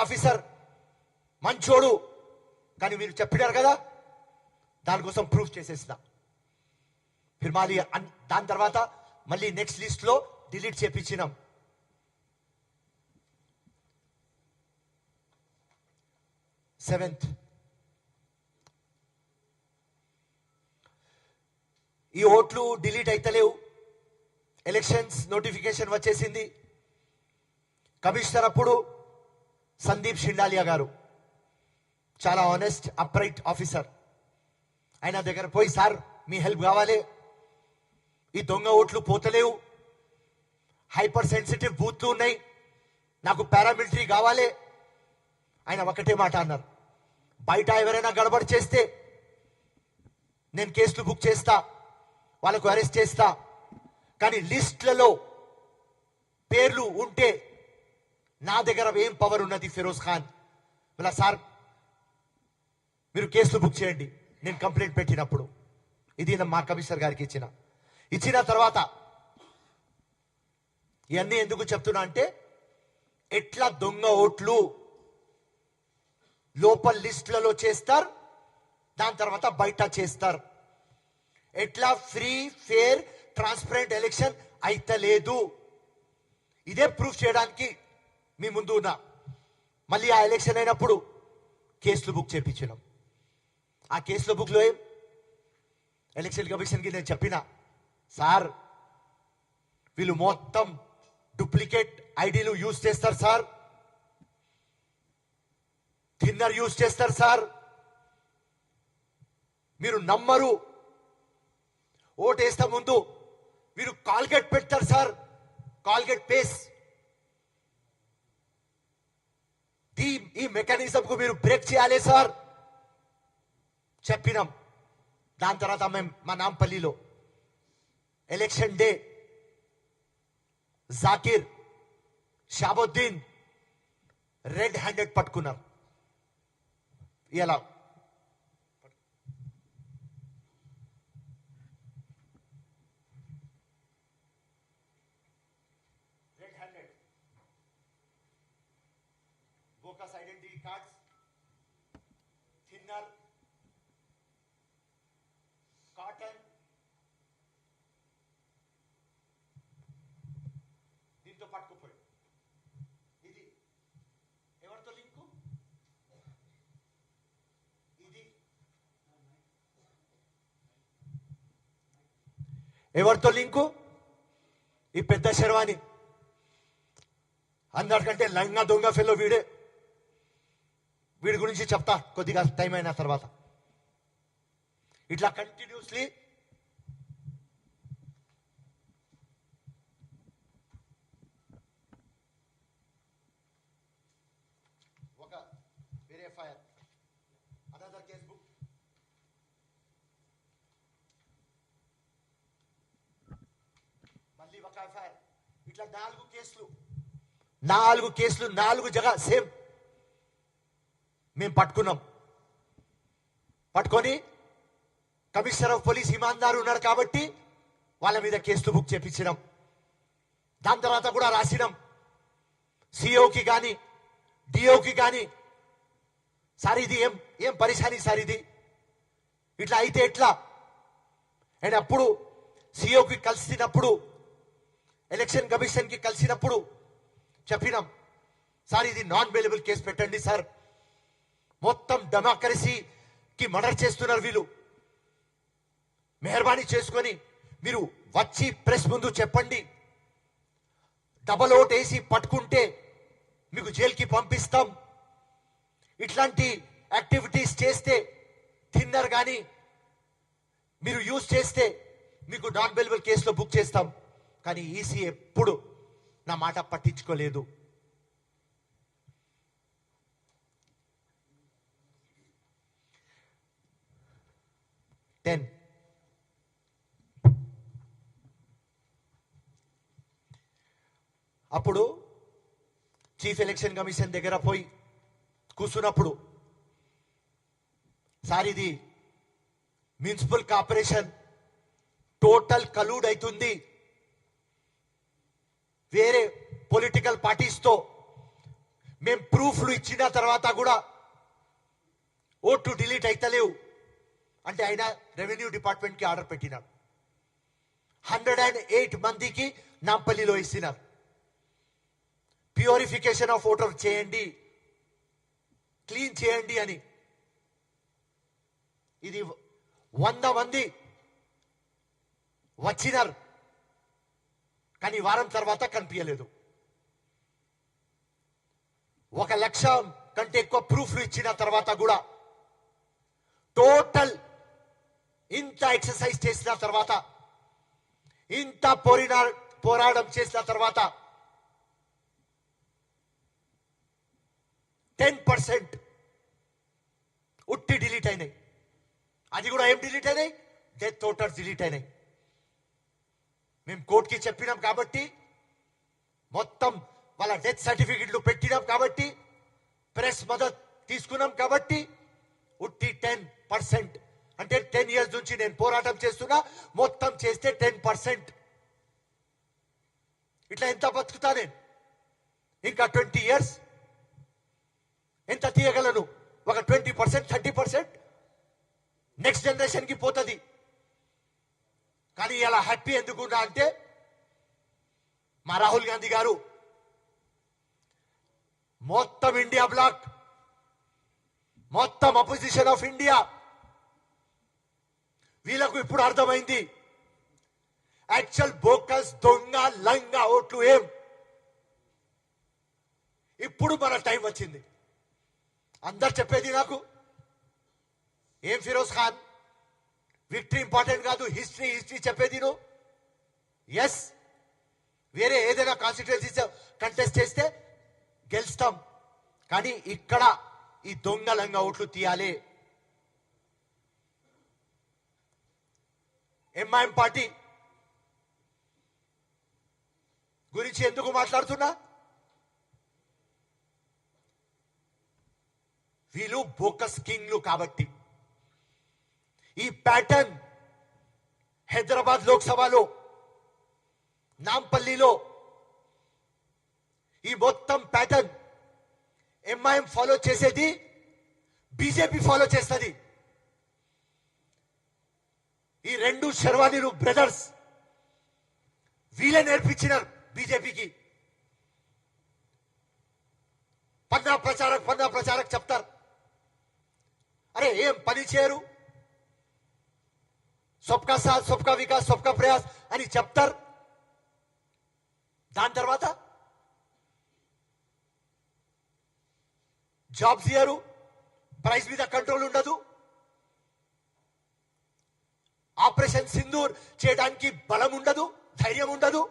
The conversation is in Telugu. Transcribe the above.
ఆఫీసర్ మంచోడు, కానీ మీరు చెప్పినారు కదా, దానికోసం ప్రూఫ్ చేసేస్తా. మళ్ళీ దాని తర్వాత మళ్ళీ నెక్స్ట్ లిస్ట్ లో డిలీట్ చేపించినాం. 7th ఈ ఓట్లు డిలీట్ అయితలేవు. ఎలక్షన్స్ నోటిఫికేషన్ వచ్చేసింది. కమిషనర్ అప్పుడు సందీప్ షిండాలియా గారు చాలా ఆనెస్ట్ అప్రైట్ ఆఫీసర్. ఆయన దగ్గర పోయి, సార్ మీ హెల్ప్ కావాలి, ఈ దొంగ ఓట్లు పోతలేవు, హైపర్ సెన్సిటివ్ బూత్లు ఉన్నాయి, నాకు పారామిలిటరీ కావాలి. ఆయన ఒకటే మాట అన్నారు, బయట ఎవరైనా గడబడి చేస్తే నేను కేసులు బుక్ చేస్తా, వాళ్ళకు అరెస్ట్ చేస్తా, కానీ లిస్ట్లలో పేర్లు ఉంటే నా దగ్గర ఏం పవర్ ఉన్నది ఫిరోజ్ ఖాన్. ఇలా సార్ మీరు కేసులు బుక్ చేయండి నేను కంప్లైంట్ పెట్టినప్పుడు. ఇది మా కమిషనర్ గారికి ఇచ్చిన తర్వాత ఇవన్నీ ఎందుకు చెప్తున్నా అంటే, ఎట్లా దొంగ ఓట్లు లోపల లిస్టులలో చేస్తారు, దాని తర్వాత బయట చేస్తారు. ఎట్లా ఫ్రీ ఫేర్ ట్రాన్స్పరెంట్ ఎలక్షన్ అయితలేదు, ఇదే ప్రూఫ్ చేయడానికి మీ ముందు ఉన్నా. మళ్ళీ ఆ ఎలక్షన్ అయినప్పుడు కేసులు బుక్ చేయించినాం. ఆ కేసుల బుక్లో ఎలక్షన్ కమిషన్కి నేను చెప్పిన, సార్ వీళ్ళు మొత్తం డూప్లికేట్ ఐడీలు యూజ్ చేస్తారు సార్, థిన్నర్ యూజ్ చేస్తారు సార్, మీరు నమ్మరు. ఓటేస్తా ముందు మీరు కాల్గేట్ పెడతారు సార్, కాల్గేట్ పేస్. ఈ మెకానిజం కు మీరు బ్రేక్ చేయాలి సార్ చెప్పినాం. దాని తర్వాత మేము మా నాంపల్లిలో election day Zakir Shabuddin red handed పట్టుకున్నారు. ఇలా red handed bogus identity cards, thinner, cotton, దీంతో పట్టుకుపోయి. ఇది ఎవరితో లింకు? ఇది ఎవరితో లింకు? ఈ పెద్ద శర్వాణి, అందరికంటే లంగా దొంగ ఫెలో వీడే. వీడి గురించి చెప్తా కొద్దిగా టైం అయిన తర్వాత. ఇట్లా కంటిన్యూస్లీ ఒక వేరే ఫైర్, అనదర్ కేస్ బుక్, మళ్ళీ ఒక ఫైర్. ఇట్లా 4 కేసులు 4 జగ సేమ్ మేము పట్టుకున్నాం. పట్టుకొని కమిషనర్ ఆఫ్ పోలీస్ ఇమాందారు ఉన్నారు కాబట్టి వాళ్ళ మీద కేసులు బుక్ చేపించినాం. దాని తర్వాత కూడా రాసినాం సిఓకి కానీ డిఓకి కానీ, సార్ ఇది ఏం పరిశాని సార్, ఇది ఇట్లా అయితే ఎట్లా. అండ్ అప్పుడు సిఓకి కలిసినప్పుడు, ఎలక్షన్ కమిషన్ కి కలిసినప్పుడు చెప్పినాం, సార్ ఇది నాన్ బెయిలబుల్ కేసు పెట్టండి సార్, మొత్తం డెమోక్రసీకి మర్డర్ చేస్తున్నారు వీళ్ళు, మెహర్బానీ చేసుకొని మీరు వచ్చి ప్రెస్ ముందు చెప్పండి, డబల్ ఓట్ వేసి పట్టుకుంటే మీకు జైలుకి పంపిస్తాం, ఇట్లాంటి యాక్టివిటీస్ చేస్తే థిన్నర్ కానీ మీరు యూజ్ చేస్తే మీకు నాన్ బెయిలబుల్ కేసులో బుక్ చేస్తాం. కానీ ఈసీ ఎప్పుడు నా మాట పట్టించుకోలేదు. అప్పుడు చీఫ్ ఎలక్షన్ కమిషన్ దగ్గర పోయి కూర్చున్నప్పుడు, సార్ ఇది మున్సిపల్ కార్పొరేషన్ టోటల్ కలూడ్ అవుతుంది వేరే పొలిటికల్ పార్టీస్తో, మేం ప్రూఫ్లు ఇచ్చిన తర్వాత కూడా ఓట్లు డిలీట్ అయితలేవు అంటే ఆయన రెవెన్యూ డిపార్ట్మెంట్కి ఆర్డర్ పెట్టినారు. 108 మందికి నాంపల్లిలో ఇస్తున్నారు. ప్యూరిఫికేషన్ ఆఫ్ ఓటర్ చేయండి, క్లీన్ చేయండి అని. ఇది 100 మంది వచ్చినారు, కానీ వారం తర్వాత కనిపించలేదు. 1,00,000 కంటే ఎక్కువ ప్రూఫ్లు ఇచ్చిన తర్వాత కూడా టోటల్ ఇంత ఎక్సర్సైజ్ చేసిన తర్వాత, ఇంత పోరాటం చేసిన తర్వాత 10% ఉట్టి డిలీట్ అయినాయి. అది కూడా ఏం డిలీట్ అయినాయి? డెత్ ఓటర్స్ డిలీట్ అయినాయి. మేము కోర్టుకి చెప్పినాం కాబట్టి, మొత్తం వాళ్ళ డెత్ సర్టిఫికెట్లు పెట్టినాం కాబట్టి, ప్రెస్ మద్దతు తీసుకున్నాం కాబట్టి ఉట్టి 10%. అంటే 10 years నుంచి నేను పోరాటం చేస్తున్నా, మొత్తం చేస్తే 10%. ఇట్లా ఎంత బతుకుతా నేను? ఇంకా 20 years ఎంత తీయగలను? ఒక 20%, 30% నెక్స్ట్ జనరేషన్ కి పోతుంది. కానీ ఇలా హ్యాపీ ఎందుకున్నా అంటే, మా రాహుల్ గాంధీ గారు మొత్తం ఇండియా బ్లాక్, మొత్తం అపోజిషన్ ఆఫ్ ఇండియా, వీళ్ళకు ఇప్పుడు అర్థమైంది యాక్చువల్ బోకస్ దొంగ లంగా ఓట్లు ఏం. ఇప్పుడు మన టైం వచ్చింది. అందరు చెప్పేది నాకు, ఏం ఫిరోజ్ ఖాన్, విక్టరీ ఇంపార్టెంట్ కాదు, హిస్టరీ చెప్పేది నువ్వు. ఎస్, వేరే ఏదైనా కాన్స్టిట్యుయెన్సీ కంటెస్ట్ చేస్తే గెలుస్తాం, కానీ ఇక్కడ ఈ దొంగ లంగా ఓట్లు తీయాలి. ఎంఐఎం పార్టీ గురించి ఎందుకు మాట్లాడుతున్నా? వీళ్ళు బోకస్ కింగ్లు కాబట్టి. ఈ ప్యాటర్న్ హైదరాబాద్ లోక్సభలో, నాంపల్లిలో ఈ మొత్తం ప్యాటర్న్ ఎంఐఎం ఫాలో చేసేది, బీజేపీ ఫాలో చేస్తుంది. ఈ రెండు శర్వానీలు బ్రదర్స్ వీళ్ళే నేర్పించినారు బీజేపీకి. పన్నా ప్రచారక్ చెప్తారు, అరే ఏం పని చేయరు, సబ్కా సాత్ సబ్కా వికాస్ సబ్కా ప్రయాస్ అని చెప్తారు. దాని తర్వాత జాబ్స్ ఇయ్యరు, ప్రైస్ మీద కంట్రోల్ ఉండదు, ఆపరేషన్ సింధూర్ చేయడానికి బలం ఉండదు, ధైర్యం ఉండదు.